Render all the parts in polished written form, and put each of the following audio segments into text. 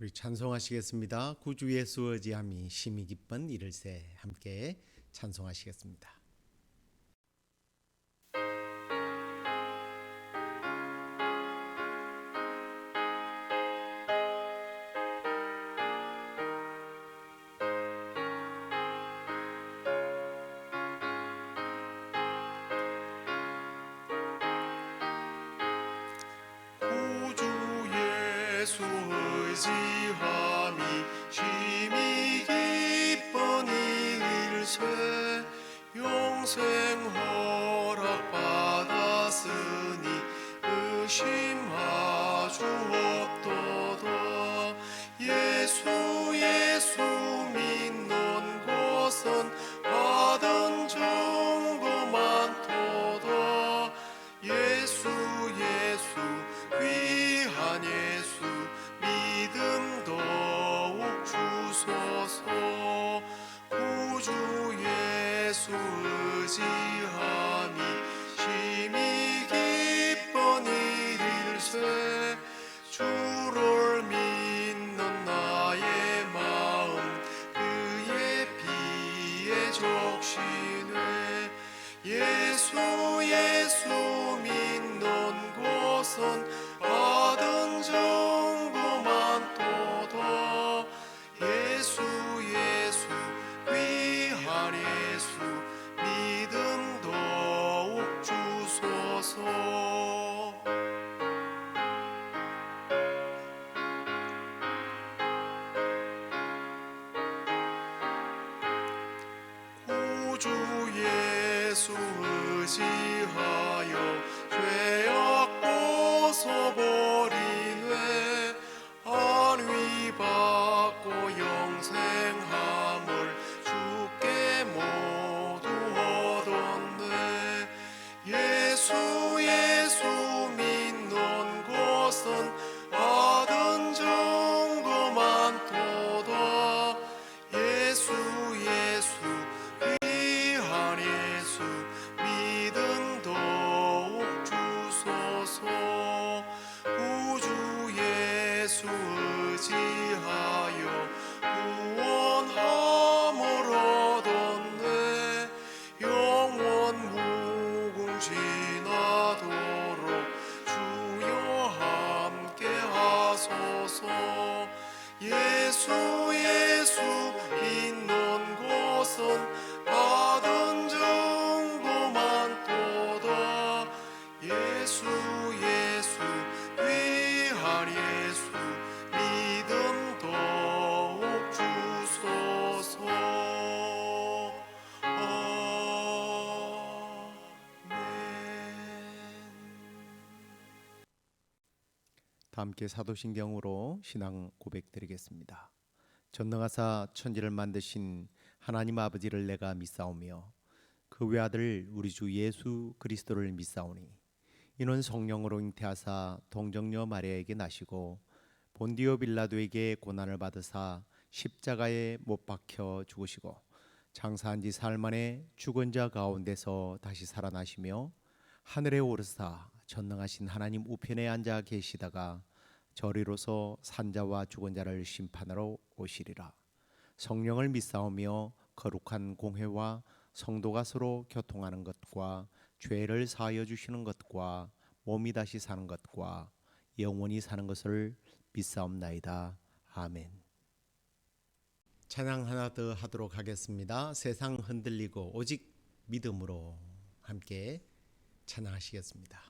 우리 찬송하시겠습니다. 구주 예수 의지함이 심히 기쁜 이를새 함께 찬송하시겠습니다. 구주 예수 의지함이 심히 기쁜 이일세 영생 허락 받았으니 의심하주 없도다. 예수 믿는 것은 받은 정보 많도다. 예수 귀한 예수 믿음 더욱 주소서. 구주 예수 의지함이 심히 기쁜 일일세 주를 믿는 나의 마음 그의 피에 적시네. 예수 믿는 것은 받은 정보 많도다. 예수 귀한 예수 믿음 더욱 주소서. 구주 예수 의지하여 죄악 벗어버리네. 안위 받고 영생함을 주께 모두 얻었네. 예수 믿는 것은 받은 정도 많도다. 예수 귀한 예수 믿음 더욱 주소서. 구주 예수 의지하여 구원함을 얻었네. 영원 무궁지나도록 주여 함께 하소서. 예수 믿는 것은 받은 정보 많도다. 예수 귀한 예수 믿음 더욱 주소서. 다 함께 사도신경으로 신앙 고백드리겠습니다. 전능하사 천지를 만드신 하나님 아버지를 내가 믿사오며 그 외아들 우리 주 예수 그리스도를 믿사오니 이는 성령으로 잉태하사 동정녀 마리아에게 나시고 본디오 빌라도에게 고난을 받으사 십자가에 못 박혀 죽으시고 장사한 지 사흘 만에 죽은 자 가운데서 다시 살아나시며 하늘에 오르사 전능하신 하나님 우편에 앉아 계시다가 저리로서 산자와 죽은 자를 심판하러 오시리라. 성령을 믿사오며 거룩한 공회와 성도가 서로 교통하는 것과 죄를 사하여 주시는 것과 몸이 다시 사는 것과 영원히 사는 것을 믿사옵나이다. 아멘. 찬양 하나 더 하도록 하겠습니다. 세상 흔들리고 오직 믿음으로 함께 찬양하시겠습니다.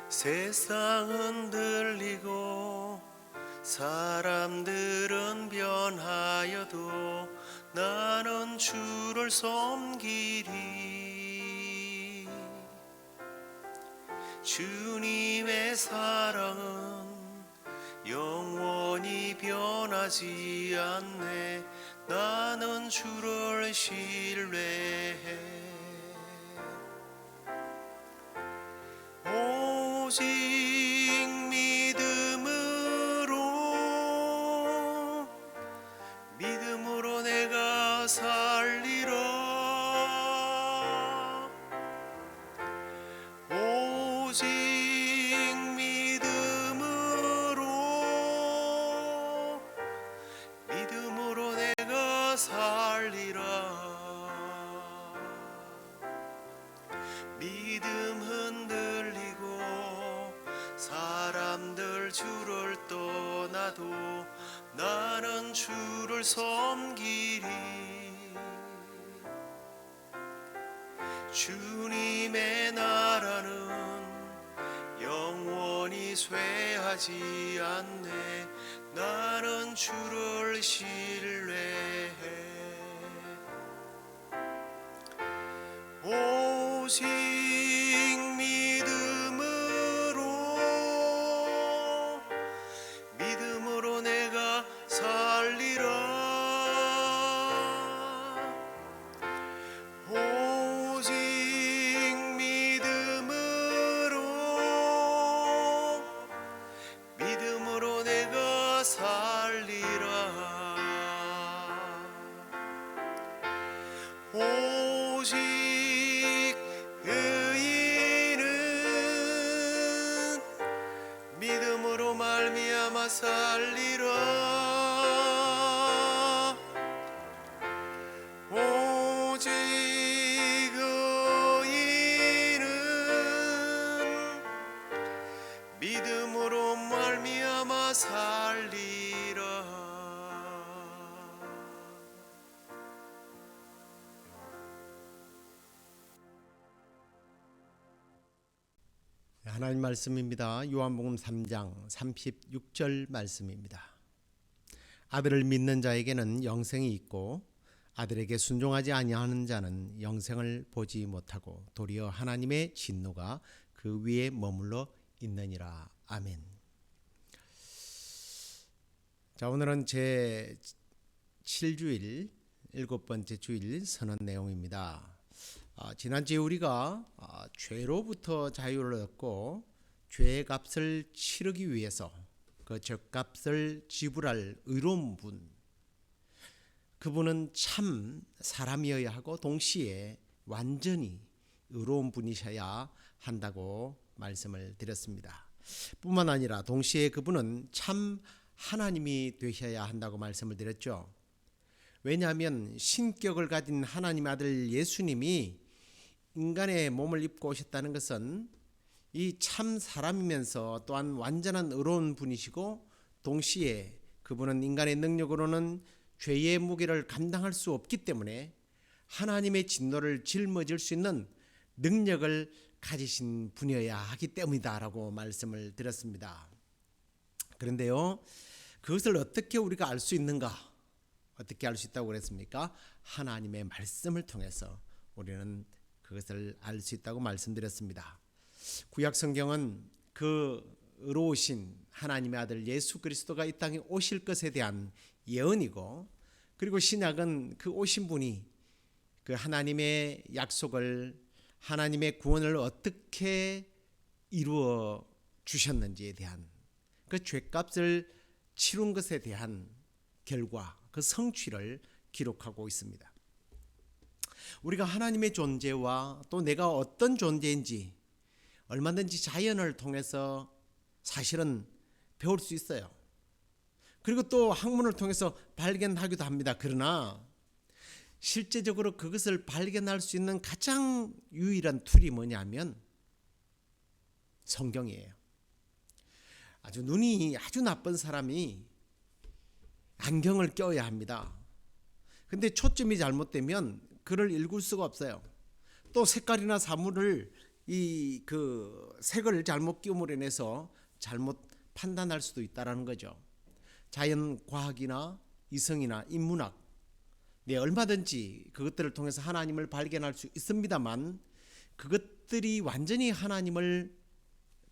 세상 흔들리고 사람들은 변하여도 나는 주를 섬기리. 주님의 사랑은 영원히 변하지 않네. 나는 주를 신뢰해. 오직 믿음을 주를 떠나도 나는 주를 섬기리. 주님의 나라는 영원히 쇠하지 않네. 나는 주를 신뢰해. 오직 믿음으로 내가 살리라. 오직 믿음으로 내가 살리라. 오직 의인은 믿음으로 말미암아 살리라. 오직 의인은 믿음으로 말미암아 살리라. 하나님 말씀입니다. 요한복음 3장 36절 말씀입니다. 아들을 믿는 자에게는 영생이 있고 아들에게 순종하지 아니하는 자는 영생을 보지 못하고 도리어 하나님의 진노가 그 위에 머물러 있느니라. 아멘. 자, 오늘은 제 7주일 7번째 주일 선언 내용입니다. 지난주에 우리가 죄로부터 자유를 얻고 죄의 값을 치르기 위해서 그 죗값을 지불할 의로운 분, 그분은 참 사람이어야 하고 동시에 완전히 의로운 분이셔야 한다고 말씀을 드렸습니다. 뿐만 아니라 동시에 그분은 참 하나님이 되셔야 한다고 말씀을 드렸죠. 왜냐하면 신격을 가진 하나님의 아들 예수님이 인간의 몸을 입고 오셨다는 것은 이 참 사람이면서 또한 완전한 의로운 분이시고 동시에 그분은 인간의 능력으로는 죄의 무게를 감당할 수 없기 때문에 하나님의 진노를 짊어질 수 있는 능력을 가지신 분이어야 하기 때문이다라고 말씀을 드렸습니다. 그런데요, 그것을 어떻게 우리가 알 수 있는가? 어떻게 알 수 있다고 그랬습니까? 하나님의 말씀을 통해서 우리는 그것을 알 수 있다고 말씀드렸습니다. 구약 성경은 그 의로우신 하나님의 아들 예수 그리스도가 이 땅에 오실 것에 대한 예언이고, 그리고 신약은 그 오신 분이 그 하나님의 약속을, 하나님의 구원을 어떻게 이루어 주셨는지에 대한 그 죄값을 치룬 것에 대한 결과, 그 성취를 기록하고 있습니다. 우리가 하나님의 존재와 또 내가 어떤 존재인지 얼마든지 자연을 통해서 사실은 배울 수 있어요. 그리고 또 학문을 통해서 발견하기도 합니다. 그러나 실제적으로 그것을 발견할 수 있는 가장 유일한 툴이 뭐냐면 성경이에요. 눈이 아주 나쁜 사람이 안경을 껴야 합니다. 근데 초점이 잘못되면 글을 읽을 수가 없어요. 또 색깔이나 사물을 그 색을 잘못 끼움으로 인해서 잘못 판단할 수도 있다라는 거죠. 자연 과학이나 이성이나 인문학, 얼마든지 그것들을 통해서 하나님을 발견할 수 있습니다만 그것들이 완전히 하나님을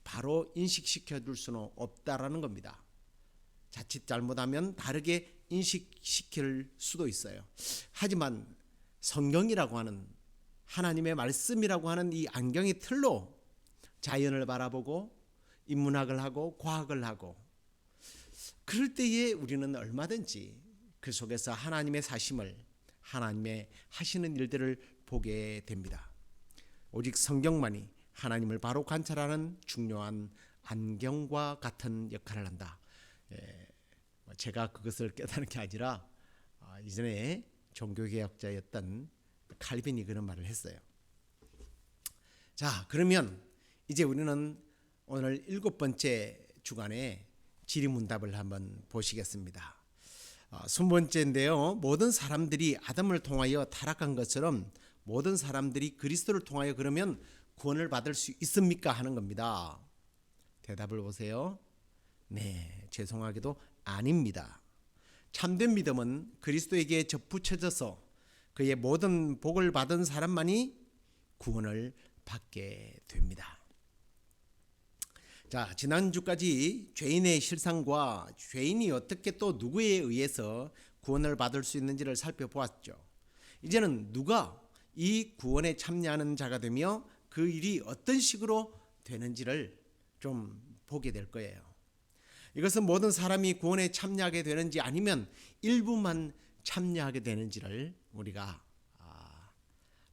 바로 인식시켜 줄 수는 없다라는 겁니다. 자칫 잘못하면 다르게 인식시킬 수도 있어요. 하지만 성경이라고 하는 하나님의 말씀이라고 하는 이 안경의 틀로 자연을 바라보고 인문학을 하고 과학을 하고, 그럴 때에 우리는 얼마든지 그 속에서 하나님의 사심을, 하나님의 하시는 일들을 보게 됩니다. 오직 성경만이 하나님을 바로 관찰하는 중요한 안경과 같은 역할을 한다. 제가 그것을 깨닫는 게 아니라 이전에 종교개혁자였던 칼빈이 그런 말을 했어요. 자, 그러면 이제 우리는 오늘 7번째 주간에 지리문답을 한번 보시겠습니다. 순번째인데요. 모든 사람들이 아담을 통하여 타락한 것처럼 모든 사람들이 그리스도를 통하여 그러면 구원을 받을 수 있습니까? 하는 겁니다. 대답을 보세요. 네, 죄송하게도 아닙니다. 참된 믿음은 그리스도에게 접붙여져서 그의 모든 복을 받은 사람만이 구원을 받게 됩니다. 자, 지난주까지 죄인의 실상과 죄인이 어떻게 또 누구에 의해서 구원을 받을 수 있는지를 살펴보았죠. 이제는 누가 이 구원에 참여하는 자가 되며 그 일이 어떤 식으로 되는지를 좀 보게 될 거예요. 이것은 모든 사람이 구원에 참여하게 되는지 아니면 일부만 참여하게 되는지를 우리가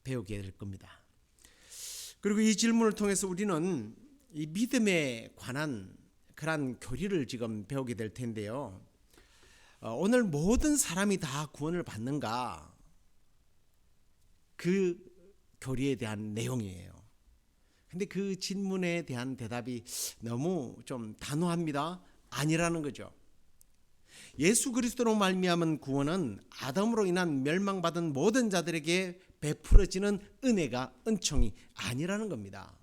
배우게 될 겁니다. 그리고 이 질문을 통해서 우리는 이 믿음에 관한 그러한 교리를 지금 배우게 될 텐데요. 오늘 모든 사람이 다 구원을 받는가? 그 교리에 대한 내용이에요. 근데 그 질문에 대한 대답이 너무 좀 단호합니다. 아니라는 거죠. 예수 그리스도로 말미암은 구원은 아담으로 인한 멸망받은 모든 자들에게 베풀어지는 은혜가 은총이 아니라는 겁니다.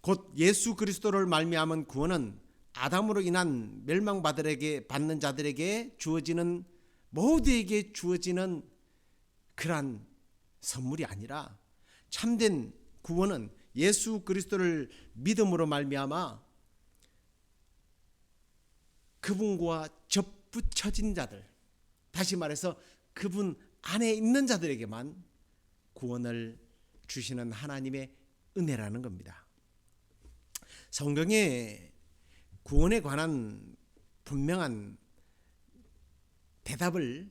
곧 예수 그리스도를 말미암은 구원은 아담으로 인한 받는 자들에게 주어지는 모두에게 주어지는 그러한 선물이 아니라 참된 구원은 예수 그리스도를 믿음으로 말미암아 그분과 접붙여진 자들, 다시 말해서 그분 안에 있는 자들에게만 구원을 주시는 하나님의 은혜라는 겁니다. 성경에 구원에 관한 분명한 대답을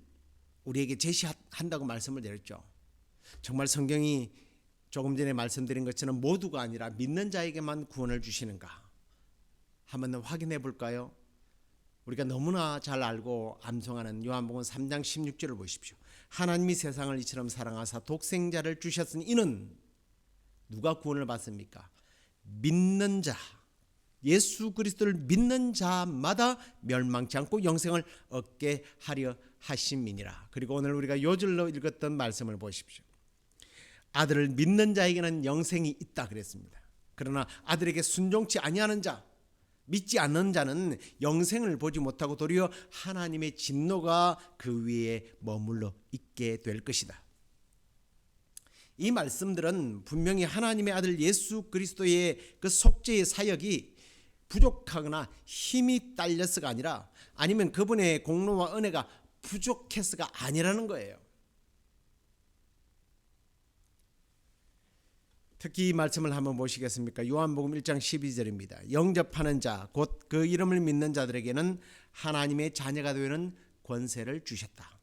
우리에게 제시한다고 말씀을 드렸죠. 정말 성경이 조금 전에 말씀드린 것처럼 모두가 아니라 믿는 자에게만 구원을 주시는가? 한번 확인해 볼까요? 우리가 너무나 잘 알고 암송하는 요한복음 3장 16절을 보십시오. 하나님이 세상을 이처럼 사랑하사 독생자를 주셨으니 이는 누가 구원을 받습니까? 믿는 자, 예수 그리스도를 믿는 자마다 멸망치 않고 영생을 얻게 하려 하심이니라. 그리고 오늘 우리가 요절로 읽었던 말씀을 보십시오. 아들을 믿는 자에게는 영생이 있다 그랬습니다. 그러나 아들에게 순종치 아니하는 자, 믿지 않는 자는 영생을 보지 못하고 도리어 하나님의 진노가 그 위에 머물러 있게 될 것이다. 이 말씀들은 분명히 하나님의 아들 예수 그리스도의 그 속죄의 사역이 부족하거나 힘이 딸려서가 아니라 아니면 그분의 공로와 은혜가 부족해서가 아니라는 거예요. 특히 이 말씀을 한번 보시겠습니까? 요한복음 1장 12절입니다. 영접하는 자, 곧 그 이름을 믿는 자들에게는 하나님의 자녀가 되는 권세를 주셨다.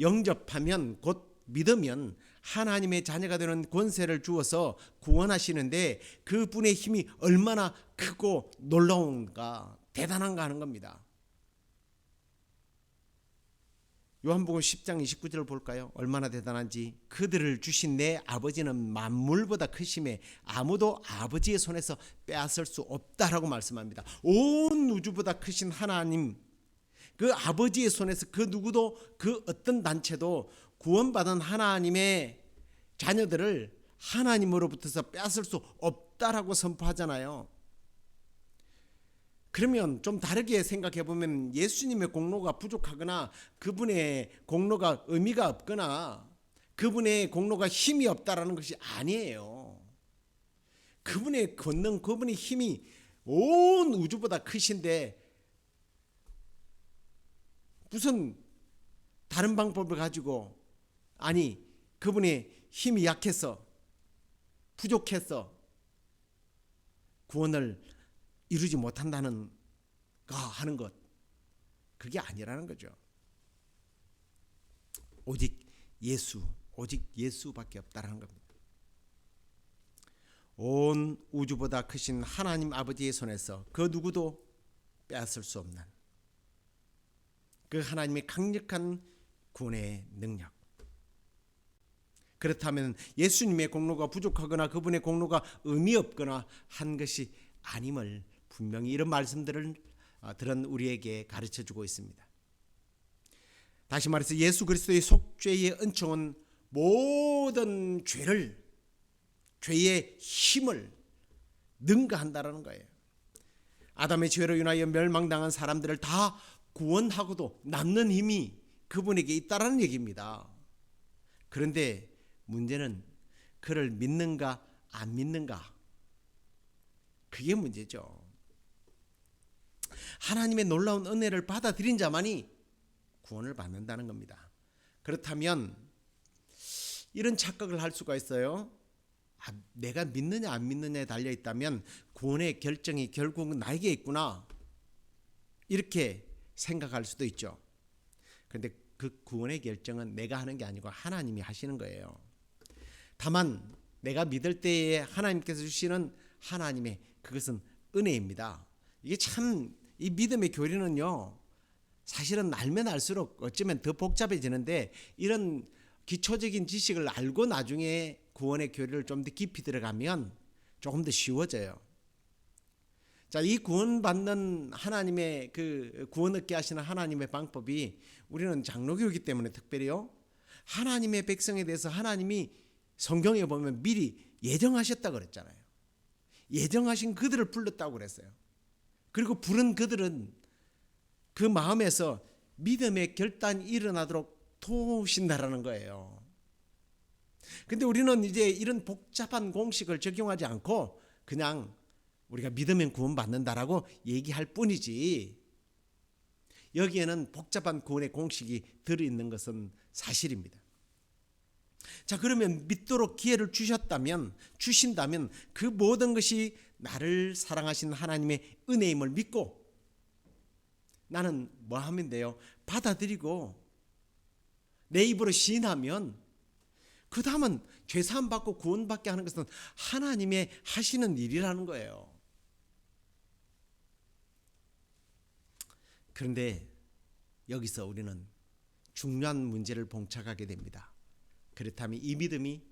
영접하면 곧 믿으면 하나님의 자녀가 되는 권세를 주어서 구원하시는데 그분의 힘이 얼마나 크고 놀라운가, 대단한가 하는 겁니다. 요한복음 10장 29절을 볼까요? 얼마나 대단한지. 그들을 주신 내 아버지는 만물보다 크심에 아무도 아버지의 손에서 빼앗을 수 없다라고 말씀합니다. 온 우주보다 크신 하나님, 그 아버지의 손에서 그 누구도 그 어떤 단체도 구원받은 하나님의 자녀들을 하나님으로부터서 빼앗을 수 없다라고 선포하잖아요. 그러면 좀 다르게 생각해 보면 예수님의 공로가 부족하거나 그분의 공로가 의미가 없거나 그분의 공로가 힘이 없다라는 것이 아니에요. 그분의 권능, 그분의 힘이 온 우주보다 크신데 무슨 다른 방법을 가지고 아니 그분의 힘이 약해서 부족해서 구원을 이루지 못한다는 가 하는 것, 그게 아니라는 거죠. 오직 예수밖에 없다라는 겁니다. 온 우주보다 크신 하나님 아버지의 손에서 그 누구도 빼앗을 수 없는 그 하나님의 강력한 구원의 능력. 그렇다면 예수님의 공로가 부족하거나 그분의 공로가 의미 없거나 한 것이 아님을 분명히 이런 말씀들을 들은 우리에게 가르쳐주고 있습니다. 다시 말해서 예수 그리스도의 속죄의 은총은 모든 죄의 힘을 능가한다라는 거예요. 아담의 죄로 인하여 멸망당한 사람들을 다 구원하고도 남는 힘이 그분에게 있다라는 얘기입니다. 그런데 문제는 그를 믿는가 안 믿는가, 그게 문제죠. 하나님의 놀라운 은혜를 받아들인 자만이 구원을 받는다는 겁니다. 그렇다면 이런 착각을 할 수가 있어요. 내가 믿느냐 안 믿느냐에 달려 있다면 구원의 결정이 결국은 나에게 있구나, 이렇게 생각할 수도 있죠. 그런데 그 구원의 결정은 내가 하는 게 아니고 하나님이 하시는 거예요. 다만 내가 믿을 때에 하나님께서 주시는 하나님의 그것은 은혜입니다. 이게 참, 이 믿음의 교리는요, 사실은 알면 알수록 어쩌면 더 복잡해지는데, 이런 기초적인 지식을 알고 나중에 구원의 교리를 좀 더 깊이 들어가면 조금 더 쉬워져요. 자, 이 구원받는 하나님의 그 구원 얻게 하시는 하나님의 방법이, 우리는 장로교이기 때문에 특별히요, 하나님의 백성에 대해서 하나님이 성경에 보면 미리 예정하셨다고 그랬잖아요. 예정하신 그들을 불렀다고 그랬어요. 그리고 부른 그들은 그 마음에서 믿음의 결단이 일어나도록 도우신다라는 거예요. 근데 우리는 이제 이런 복잡한 공식을 적용하지 않고 그냥 우리가 믿으면 구원받는다라고 얘기할 뿐이지, 여기에는 복잡한 구원의 공식이 들어있는 것은 사실입니다. 자, 그러면 믿도록 기회를 주신다면 그 모든 것이 나를 사랑하신 하나님의 은혜임을 믿고 나는 뭐 하면 돼요? 받아들이고 내 입으로 시인하면, 그 다음은 죄사함 받고 구원받게 하는 것은 하나님의 하시는 일이라는 거예요. 그런데 여기서 우리는 중요한 문제를 봉착하게 됩니다. 그렇다면 이 믿음이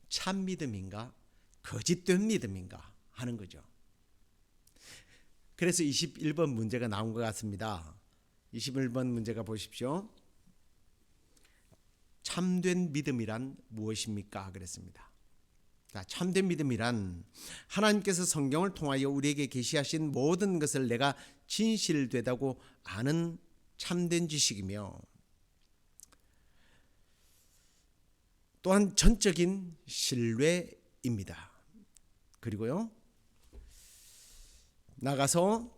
참 믿음인가 거짓된 믿음인가 하는 거죠. 그래서 21번 문제가 나온 것 같습니다. 21번 문제가 보십시오. 참된 믿음이란 무엇입니까? 그랬습니다. 자, 참된 믿음이란 하나님께서 성경을 통하여 우리에게 계시하신 모든 것을 내가 진실되다고 아는 참된 지식이며, 또한 전적인 신뢰입니다. 그리고요, 나가서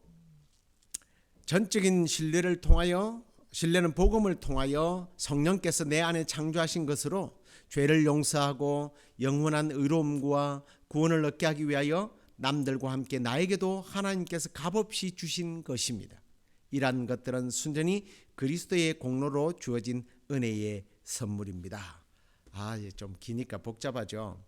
전적인 신뢰는 복음을 통하여 성령께서 내 안에 창조하신 것으로 죄를 용서하고 영원한 의로움과 구원을 얻게 하기 위하여 남들과 함께 나에게도 하나님께서 값없이 주신 것입니다. 이러한 것들은 순전히 그리스도의 공로로 주어진 은혜의 선물입니다. 좀 기니까 복잡하죠.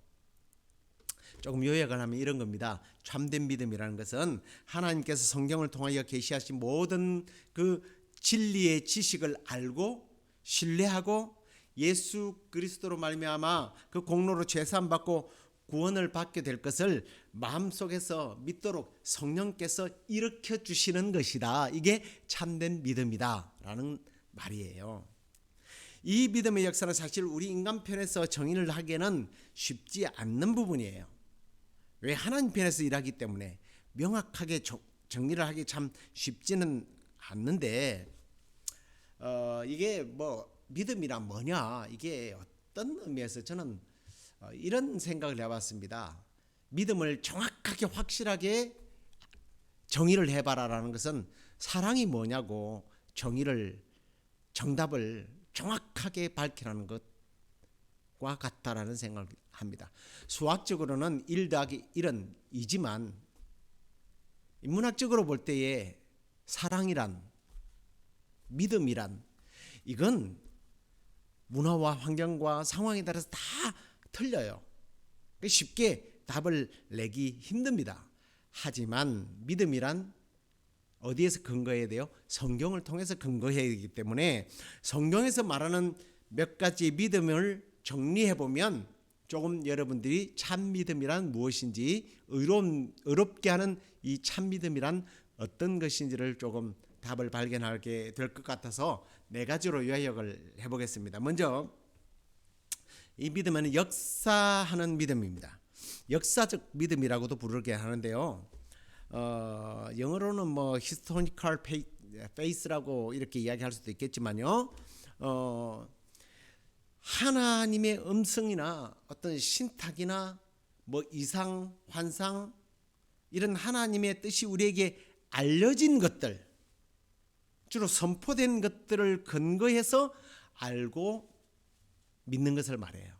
조금 요약을 하면 이런 겁니다. 참된 믿음이라는 것은 하나님께서 성경을 통하여 계시하신 모든 그 진리의 지식을 알고 신뢰하고 예수 그리스도로 말미암아 그 공로로 죄사함 받고 구원을 받게 될 것을 마음속에서 믿도록 성령께서 일으켜 주시는 것이다. 이게 참된 믿음이다라는 말이에요. 이 믿음의 역사는 사실 우리 인간 편에서 정의를 하기에는 쉽지 않는 부분이에요. 왜? 하나님 편에서 일하기 때문에 명확하게 정리를 하기 참 쉽지는 않는데, 이게 뭐 믿음이란 뭐냐, 이게 어떤 의미에서 저는 이런 생각을 해봤습니다. 믿음을 정확하게 확실하게 정의를 해봐라라는 것은 사랑이 뭐냐고 정답을 정확하게 밝히라는 것과 같다라는 생각을 합니다. 수학적으로는 1 더하기 1은 2지만 인문학적으로 볼 때에 사랑이란, 믿음이란, 이건 문화와 환경과 상황에 따라서 다 틀려요. 쉽게 답을 내기 힘듭니다. 하지만 믿음이란 어디에서 근거해야 돼요? 성경을 통해서 근거해야 되기 때문에 성경에서 말하는 몇 가지 믿음을 정리해 보면 조금 여러분들이 참 믿음이란 무엇인지 어렵게 하는 이 참 믿음이란 어떤 것인지를 조금 답을 발견하게 될 것 같아서 네 가지로 요약을 해보겠습니다. 먼저 이 믿음은 역사하는 믿음입니다. 역사적 믿음이라고도 부르게 하는데요. 영어로는 뭐 historical faith라고 이렇게 이야기할 수도 있겠지만요. 하나님의 음성이나 어떤 신탁이나 뭐 이상, 환상 이런 하나님의 뜻이 우리에게 알려진 것들, 주로 선포된 것들을 근거해서 알고 믿는 것을 말해요.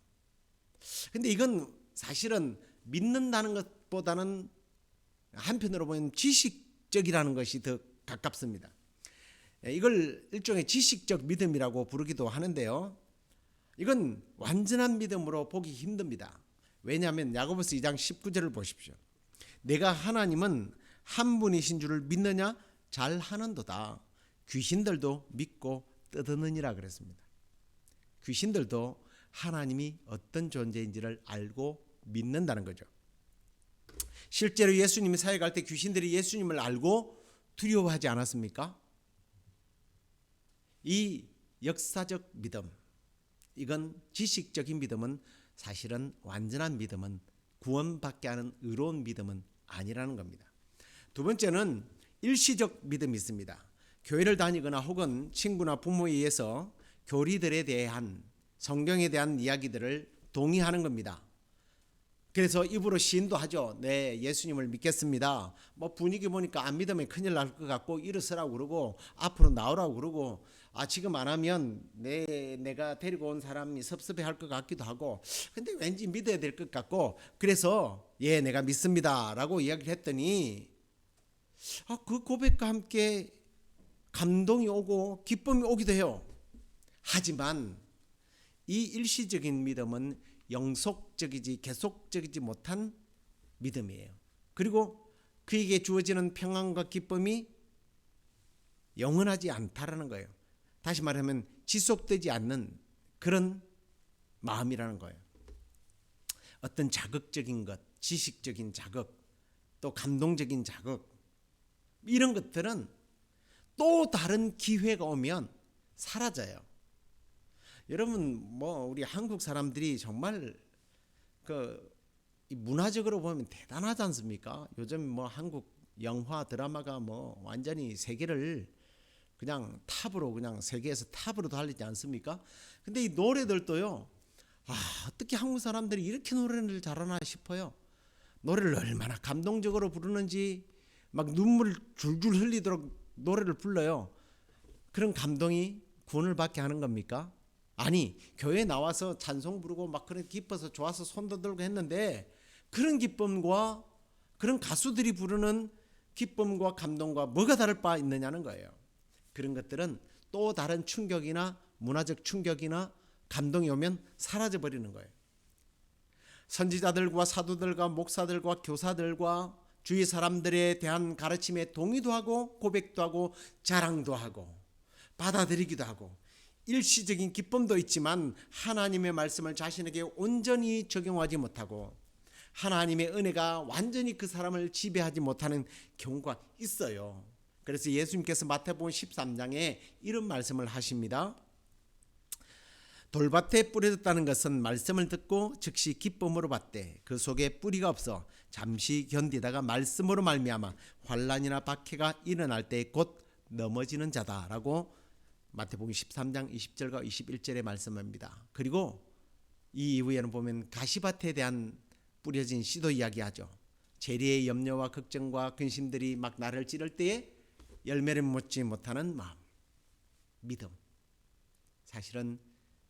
근데 이건 사실은 믿는다는 것보다는 한편으로 보면 지식적이라는 것이 더 가깝습니다. 이걸 일종의 지식적 믿음이라고 부르기도 하는데요. 이건 완전한 믿음으로 보기 힘듭니다. 왜냐하면 야고보서 2장 19절을 보십시오. 내가 하나님은 한 분이신 줄을 믿느냐? 잘하는도다. 귀신들도 믿고 떠드느니라 그랬습니다. 귀신들도 하나님이 어떤 존재인지를 알고 믿는다는 거죠. 실제로 예수님이 사역할 때 귀신들이 예수님을 알고 두려워하지 않았습니까? 이 역사적 믿음, 이건 지식적인 믿음은 사실은 완전한 믿음은 구원받게 하는 의로운 믿음은 아니라는 겁니다. 두 번째는 일시적 믿음이 있습니다. 교회를 다니거나 혹은 친구나 부모에 의해서 교리들에 대한 성경에 대한 이야기들을 동의하는 겁니다. 그래서 입으로 시인도 하죠. 네, 예수님을 믿겠습니다. 뭐 분위기 보니까 안 믿으면 큰일 날 것 같고 일어서라고 그러고 앞으로 나오라고 그러고 지금 안 하면 내가 데리고 온 사람이 섭섭해할 것 같기도 하고 근데 왠지 믿어야 될 것 같고 그래서 예, 내가 믿습니다라고 이야기를 했더니 그 고백과 함께 감동이 오고 기쁨이 오기도 해요. 하지만 이 일시적인 믿음은 영속적이지 계속적이지 못한 믿음이에요. 그리고 그에게 주어지는 평안과 기쁨이 영원하지 않다라는 거예요. 다시 말하면 지속되지 않는 그런 마음이라는 거예요. 어떤 자극적인 것, 지식적인 자극, 또 감동적인 자극 이런 것들은 또 다른 기회가 오면 사라져요. 여러분 우리 한국 사람들이 정말 문화적으로 보면 대단하지 않습니까? 요즘 한국 영화 드라마가 완전히 세계를 그냥 탑으로 그냥 세계에서 탑으로 달리지 않습니까? 근데 이 노래들도요. 어떻게 한국 사람들이 이렇게 노래를 잘하나 싶어요. 노래를 얼마나 감동적으로 부르는지 막 눈물 줄줄 흘리도록 노래를 불러요. 그런 감동이 구원을 받게 하는 겁니까? 아니, 교회에 나와서 찬송 부르고 막 그런 기뻐서 좋아서 손도 들고 했는데 그런 기쁨과 그런 가수들이 부르는 기쁨과 감동과 뭐가 다를 바 있느냐는 거예요. 그런 것들은 또 다른 충격이나 문화적 충격이나 감동이 오면 사라져 버리는 거예요. 선지자들과 사도들과 목사들과 교사들과 주위 사람들에 대한 가르침에 동의도 하고 고백도 하고 자랑도 하고 받아들이기도 하고 일시적인 기쁨도 있지만 하나님의 말씀을 자신에게 온전히 적용하지 못하고 하나님의 은혜가 완전히 그 사람을 지배하지 못하는 경우가 있어요. 그래서 예수님께서 마태복음 13장에 이런 말씀을 하십니다. 돌밭에 뿌려졌다는 것은 말씀을 듣고 즉시 기쁨으로 받되 그 속에 뿌리가 없어 잠시 견디다가 말씀으로 말미암아 환난이나 박해가 일어날 때 곧 넘어지는 자다라고 마태복음 13장 20절과 21절에 말씀합니다. 그리고 이 이후에는 보면 가시밭에 대한 뿌려진 씨도 이야기하죠. 재리의 염려와 걱정과 근심들이 막 나를 찌를 때에 열매를 맺지 못하는 마음, 믿음. 사실은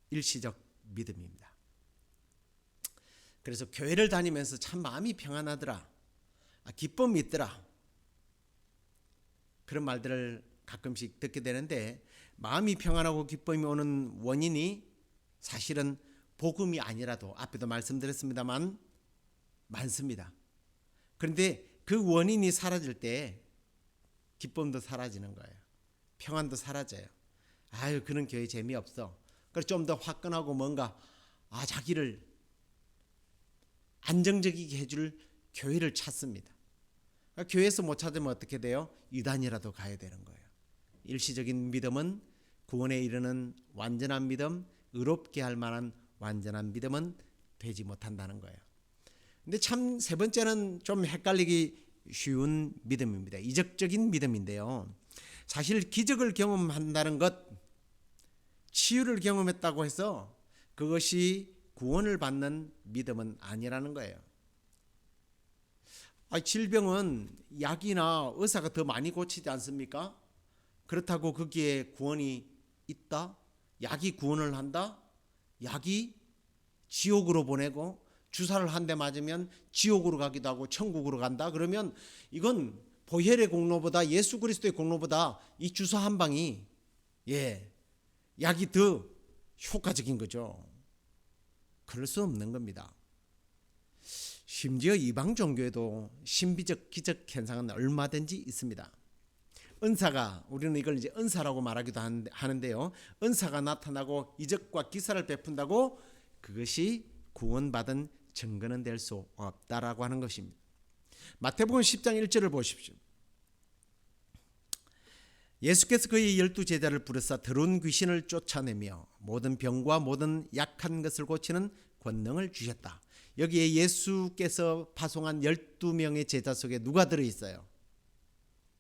일시적 믿음입니다. 그래서 교회를 다니면서 참 마음이 평안하더라, 기쁨이 있더라, 그런 말들을 가끔씩 듣게 되는데 마음이 평안하고 기쁨이 오는 원인이 사실은 복음이 아니라도 앞에도 말씀드렸습니다만 많습니다. 그런데 그 원인이 사라질 때 기쁨도 사라지는 거예요. 평안도 사라져요. 그런 교회 재미없어. 그래서 좀 더 화끈하고 뭔가 자기를 안정적이게 해줄 교회를 찾습니다. 교회에서 못 찾으면 어떻게 돼요? 이단이라도 가야 되는 거예요. 일시적인 믿음은 구원에 이르는 완전한 믿음, 의롭게 할 만한 완전한 믿음은 되지 못한다는 거예요. 근데 참 세 번째는 좀 헷갈리기 쉬운 믿음입니다. 이적적인 믿음인데요. 사실 기적을 경험한다는 것, 치유를 경험했다고 해서 그것이 구원을 받는 믿음은 아니라는 거예요. 질병은 약이나 의사가 더 많이 고치지 않습니까? 그렇다고 거기에 구원이 있다? 약이 구원을 한다? 약이 지옥으로 보내고 주사를 한 대 맞으면 지옥으로 가기도 하고 천국으로 간다? 그러면 이건 보혈의 공로보다, 예수 그리스도의 공로보다 이 주사 한 방이 약이 더 효과적인 거죠. 그럴 수 없는 겁니다. 심지어 이방 종교에도 신비적 기적 현상은 얼마든지 있습니다. 은사가, 우리는 이걸 이제 은사라고 말하기도 하는데요. 은사가 나타나고 이적과 기사를 베푼다고 그것이 구원받은 증거는 될 수 없다라고 하는 것입니다. 마태복음 10장 1절을 보십시오. 예수께서 그의 12제자를 부르사 더러운 귀신을 쫓아내며 모든 병과 모든 약한 것을 고치는 권능을 주셨다. 여기에 예수께서 파송한 12명의 제자 속에 누가 들어있어요?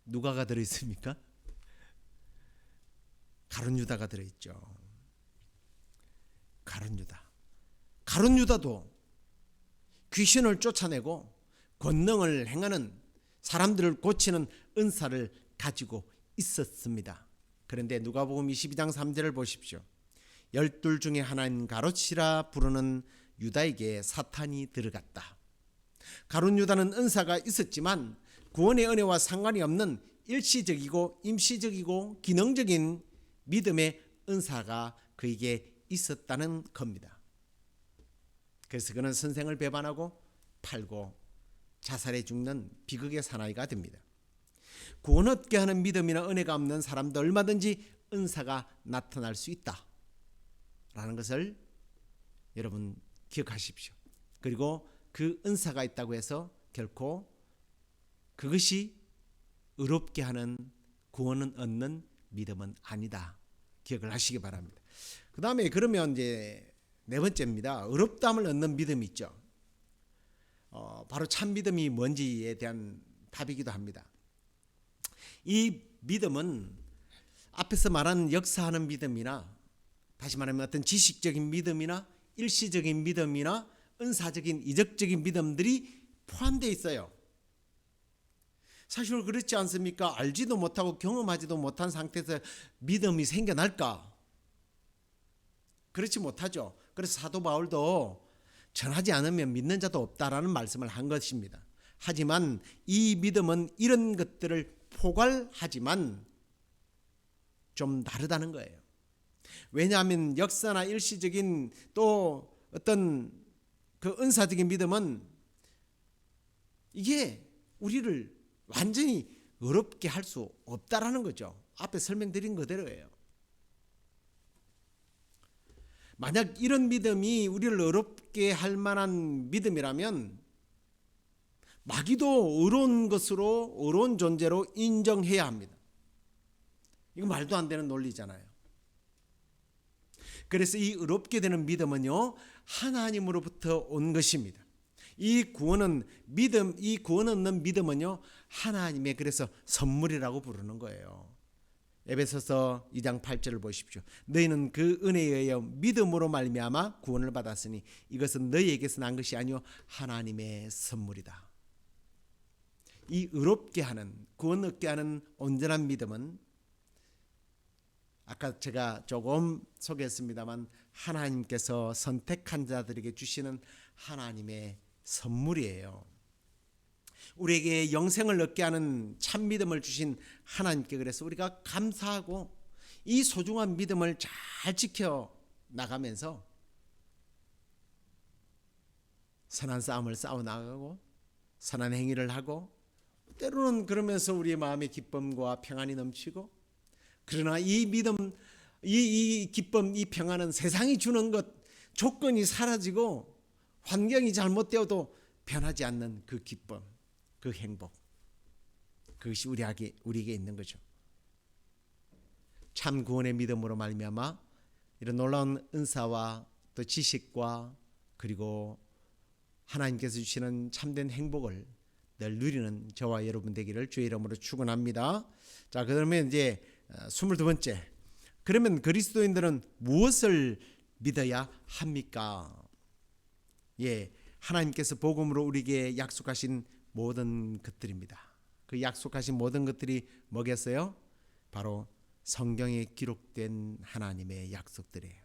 누가가 들어있습니까? 가룟 유다가 들어있죠. 가룟 유다도 귀신을 쫓아내고 권능을 행하는, 사람들을 고치는 은사를 가지고 있었습니다. 그런데 누가복음 22장 3절을 보십시오. 12 중에 하나인 가롯이라 부르는 유다에게 사탄이 들어갔다. 가룟 유다는 은사가 있었지만 구원의 은혜와 상관이 없는 일시적이고 임시적이고 기능적인 믿음의 은사가 그에게 있었다는 겁니다. 그래서 그는 선생을 배반하고 팔고 자살해 죽는 비극의 사나이가 됩니다. 구원 얻게 하는 믿음이나 은혜가 없는 사람도 얼마든지 은사가 나타날 수 있다라는 것을 여러분 기억하십시오. 그리고 그 은사가 있다고 해서 결코 그것이 의롭게 하는, 구원을 얻는 믿음은 아니다. 기억을 하시기 바랍니다. 그 다음에 그러면 이제 네 번째입니다. 의롭다함을 얻는 믿음이 있죠. 바로 참 믿음이 뭔지에 대한 답이기도 합니다. 이 믿음은 앞에서 말한 역사하는 믿음이나, 다시 말하면 어떤 지식적인 믿음이나 일시적인 믿음이나 은사적인 이적적인 믿음들이 포함되어 있어요. 사실 그렇지 않습니까? 알지도 못하고 경험하지도 못한 상태에서 믿음이 생겨날까? 그렇지 못하죠. 그래서 사도 바울도 전하지 않으면 믿는 자도 없다라는 말씀을 한 것입니다. 하지만 이 믿음은 이런 것들을 포괄하지만 좀 다르다는 거예요. 왜냐하면 역사나 일시적인 또 어떤 그 은사적인 믿음은 이게 우리를 완전히 의롭게 할 수 없다라는 거죠. 앞에 설명드린 그대로예요. 만약 이런 믿음이 우리를 의롭게 할 만한 믿음이라면 마귀도 의로운 것으로, 의로운 존재로 인정해야 합니다. 이거 말도 안 되는 논리잖아요. 그래서 이 의롭게 되는 믿음은요, 하나님으로부터 온 것입니다. 이 구원 얻는 믿음은요, 하나님의 그래서 선물이라고 부르는 거예요. 에베소서 2장 8절을 보십시오. 너희는 그 은혜에 의하여 믿음으로 말미암아 구원을 받았으니 이것은 너희에게서 난 것이 아니요 하나님의 선물이다. 이 의롭게 하는, 구원 얻게 하는 온전한 믿음은 아까 제가 조금 소개했습니다만 하나님께서 선택한 자들에게 주시는 하나님의 선물이에요. 우리에게 영생을 얻게 하는 참 믿음을 주신 하나님께 그래서 우리가 감사하고 이 소중한 믿음을 잘 지켜 나가면서 선한 싸움을 싸워 나가고 선한 행위를 하고 때로는 그러면서 우리의 마음의 기쁨과 평안이 넘치고, 그러나 이 믿음, 이 기쁨, 이 평안은 세상이 주는 것, 조건이 사라지고 환경이 잘못되어도 변하지 않는 그 기쁨, 그 행복, 그것이 우리에게 있는 거죠. 참 구원의 믿음으로 말미암아 이런 놀라운 은사와 또 지식과 그리고 하나님께서 주시는 참된 행복을 늘 누리는 저와 여러분 되기를 주의 이름으로 축원합니다. 자, 그러면 이제 22번째. 그러면 그리스도인들은 무엇을 믿어야 합니까? 예, 하나님께서 복음으로 우리에게 약속하신 모든 것들입니다. 그 약속하신 모든 것들이 뭐겠어요? 바로 성경에 기록된 하나님의 약속들이에요.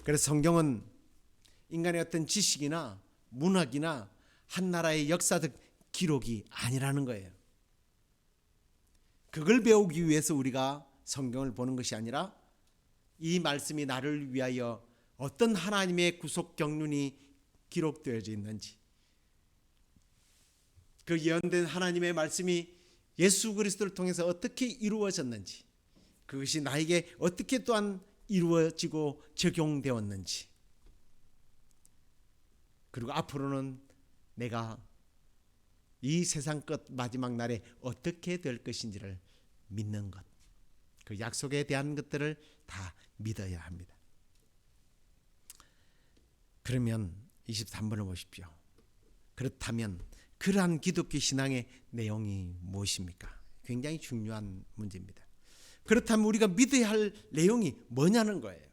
그래서 성경은 인간의 어떤 지식이나 문학이나 한 나라의 역사적 기록이 아니라는 거예요. 그걸 배우기 위해서 우리가 성경을 보는 것이 아니라 이 말씀이 나를 위하여 어떤 하나님의 구속 경륜이 기록되어져 있는지, 그 예언된 하나님의 말씀이 예수 그리스도를 통해서 어떻게 이루어졌는지, 그것이 나에게 어떻게 또한 이루어지고 적용되었는지, 그리고 앞으로는 내가 이 세상 끝 마지막 날에 어떻게 될 것인지를 믿는 것, 그 약속에 대한 것들을 다 믿어야 합니다. 그러면 23번을 보십시오. 그렇다면 그러한 기독교 신앙의 내용이 무엇입니까? 굉장히 중요한 문제입니다. 그렇다면 우리가 믿어야 할 내용이 뭐냐는 거예요.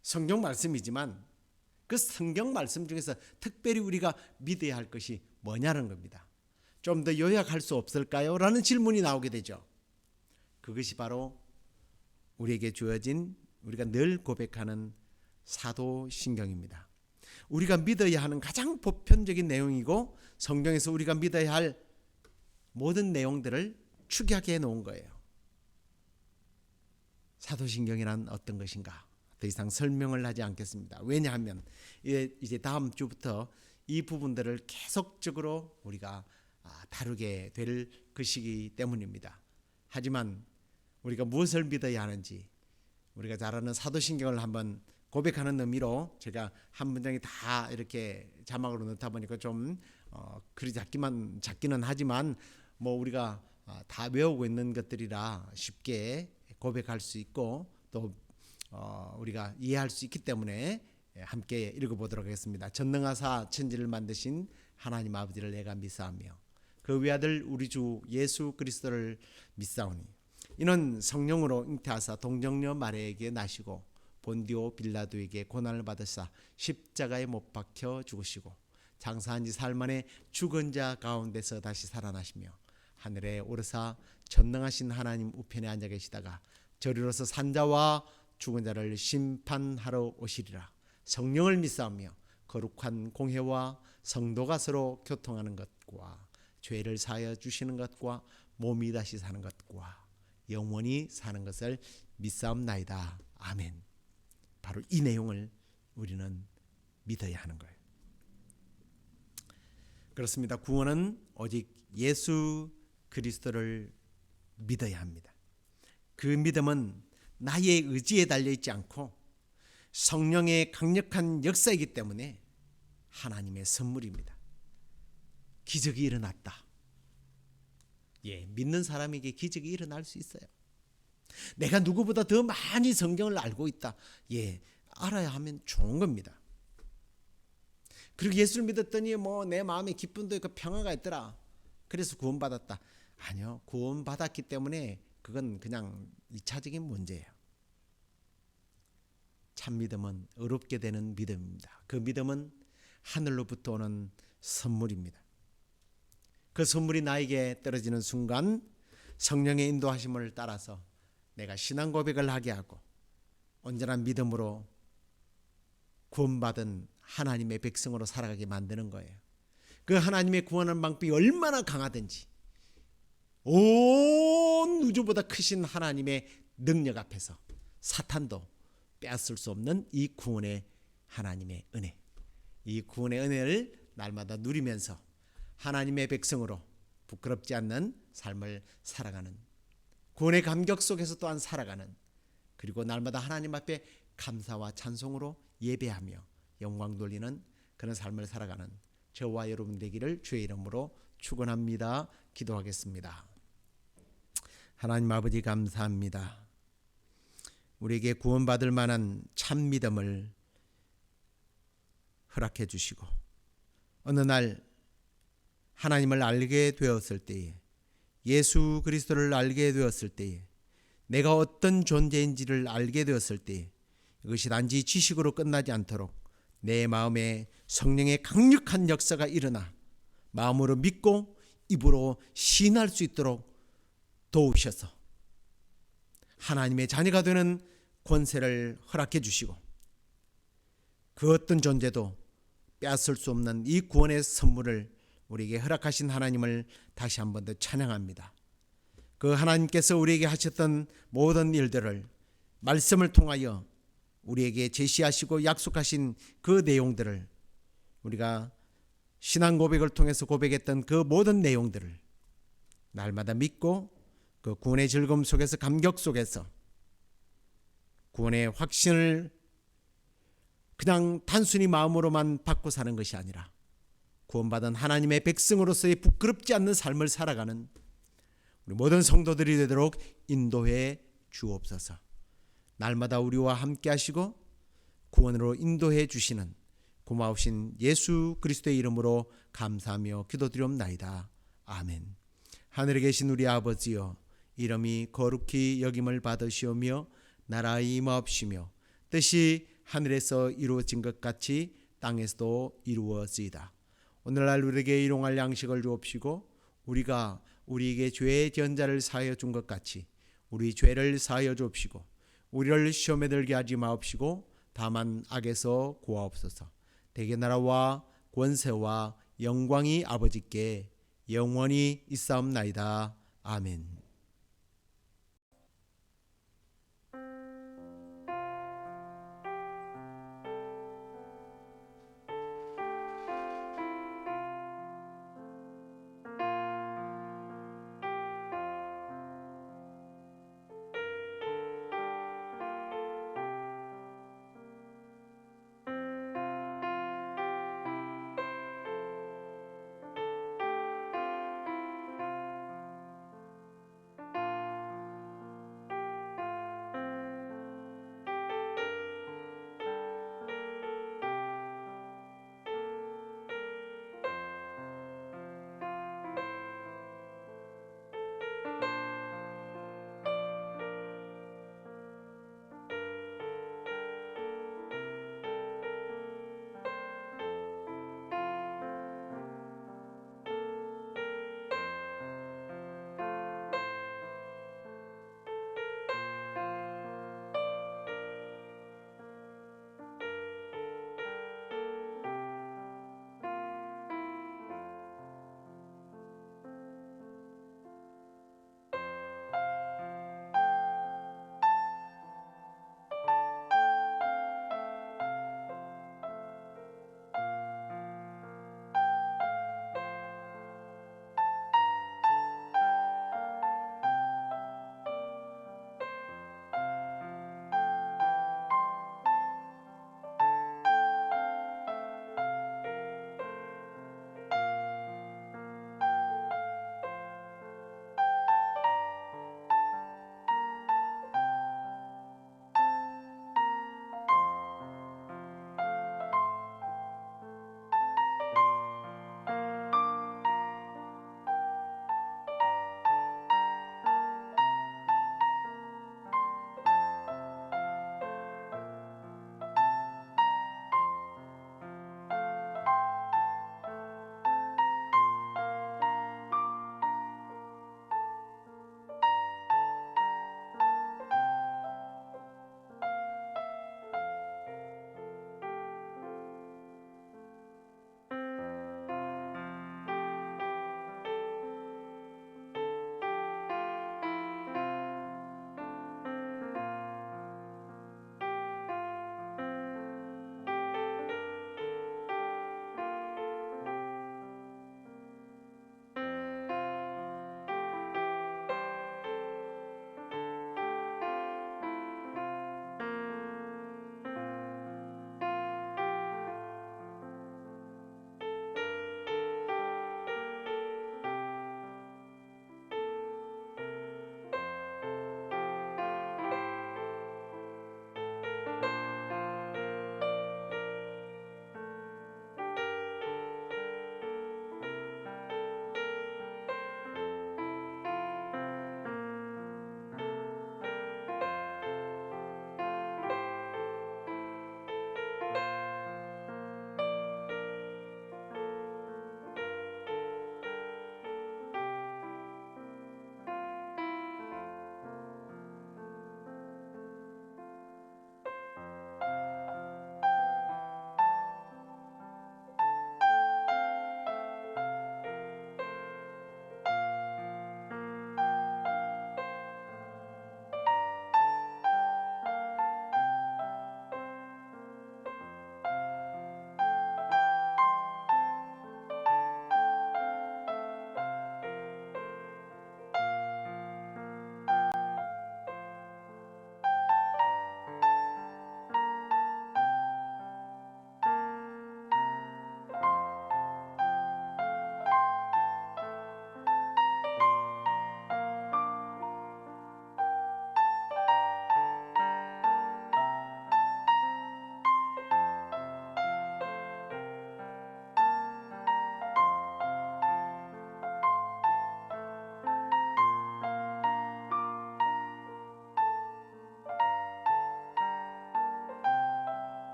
성경 말씀이지만 그 성경 말씀 중에서 특별히 우리가 믿어야 할 것이 뭐냐는 겁니다. 좀 더 요약할 수 없을까요? 라는 질문이 나오게 되죠. 그것이 바로 우리에게 주어진, 우리가 늘 고백하는 사도신경입니다. 우리가 믿어야 하는 가장 보편적인 내용이고 성경에서 우리가 믿어야 할 모든 내용들을 축약해 놓은 거예요. 사도신경이란 어떤 것인가? 더 이상 설명을 하지 않겠습니다. 왜냐하면 이제 다음 주부터 이 부분들을 계속적으로 우리가 다루게 될 것이기 때문입니다. 하지만 우리가 무엇을 믿어야 하는지 우리가 잘 아는 사도신경을 한번 고백하는 의미로 제가 한 문장이 다 이렇게 자막으로 넣다 보니까 좀 글이 작기는 하지만 뭐 우리가 다 외우고 있는 것들이라 쉽게 고백할 수 있고 또 우리가 이해할 수 있기 때문에 함께 읽어보도록 하겠습니다. 전능하사 천지를 만드신 하나님 아버지를 내가 믿사오며 그 외아들 우리 주 예수 그리스도를 믿사오니 이는 성령으로 잉태하사 동정녀 마리아에게 나시고 본디오 빌라도에게 고난을 받으사 십자가에 못 박혀 죽으시고 장사한 지 사흘 만에 죽은 자 가운데서 다시 살아나시며 하늘에 오르사 전능하신 하나님 우편에 앉아 계시다가 저리로서 산자와 죽은 자를 심판하러 오시리라. 성령을 믿사오며 거룩한 공회와 성도가 서로 교통하는 것과 죄를 사하여 주시는 것과 몸이 다시 사는 것과 영원히 사는 것을 믿사옵나이다. 아멘. 바로 이 내용을 우리는 믿어야 하는 거예요. 그렇습니다. 구원은 오직 예수 그리스도를 믿어야 합니다. 그 믿음은 나의 의지에 달려있지 않고 성령의 강력한 역사이기 때문에 하나님의 선물입니다. 기적이 일어났다. 믿는 사람에게 기적이 일어날 수 있어요. 내가 누구보다 더 많이 성경을 알고 있다. 알아야 하면 좋은 겁니다. 그리고 예수를 믿었더니 내 마음에 기쁨도 있고 평화가 있더라. 그래서 구원받았다. 아니요. 구원받았기 때문에 그건 그냥 2차적인 문제예요. 참 믿음은 어렵게 되는 믿음입니다. 그 믿음은 하늘로부터 오는 선물입니다. 그 선물이 나에게 떨어지는 순간 성령의 인도하심을 따라서 내가 신앙 고백을 하게 하고 온전한 믿음으로 구원받은 하나님의 백성으로 살아가게 만드는 거예요. 그 하나님의 구원하는 방법이 얼마나 강하든지 온 우주보다 크신 하나님의 능력 앞에서 사탄도 빼앗을 수 없는 이 구원의 하나님의 은혜, 이 구원의 은혜를 날마다 누리면서 하나님의 백성으로 부끄럽지 않는 삶을 살아가는, 구원의 감격 속에서 또한 살아가는, 그리고 날마다 하나님 앞에 감사와 찬송으로 예배하며 영광 돌리는 그런 삶을 살아가는 저와 여러분 되기를 주의 이름으로 축원합니다. 기도하겠습니다. 하나님 아버지 감사합니다. 우리에게 구원받을 만한 참 믿음을 허락해 주시고 어느 날 하나님을 알게 되었을 때에, 예수 그리스도를 알게 되었을 때에, 내가 어떤 존재인지를 알게 되었을 때에 이것이 단지 지식으로 끝나지 않도록 내 마음에 성령의 강력한 역사가 일어나 마음으로 믿고 입으로 시인할 수 있도록 도우셔서 하나님의 자녀가 되는 권세를 허락해 주시고 그 어떤 존재도 빼앗을 수 없는 이 구원의 선물을 우리에게 허락하신 하나님을 다시 한 번 더 찬양합니다. 그 하나님께서 우리에게 하셨던 모든 일들을 말씀을 통하여 우리에게 제시하시고 약속하신 그 내용들을, 우리가 신앙 고백을 통해서 고백했던 그 모든 내용들을 날마다 믿고 그 구원의 즐거움 속에서, 감격 속에서 구원의 확신을 그냥 단순히 마음으로만 받고 사는 것이 아니라 구원받은 하나님의 백성으로서의 부끄럽지 않는 삶을 살아가는 우리 모든 성도들이 되도록 인도해 주옵소서. 날마다 우리와 함께 하시고 구원으로 인도해 주시는 고마우신 예수 그리스도의 이름으로 감사하며 기도드리옵나이다. 아멘. 하늘에 계신 우리 아버지여, 이름이 거룩히 여김을 받으시오며 나라의 임하옵시며 뜻이 하늘에서 이루어진 것 같이 땅에서도 이루어지이다. 오늘날 우리에게 일용할 양식을 주옵시고 우리가 우리에게 죄의 전자를 사하여 준 것 같이 우리 죄를 사하여 주옵시고 우리를 시험에 들게 하지 마옵시고 다만 악에서 구하옵소서. 대개 나라와 권세와 영광이 아버지께 영원히 있사옵나이다. 아멘.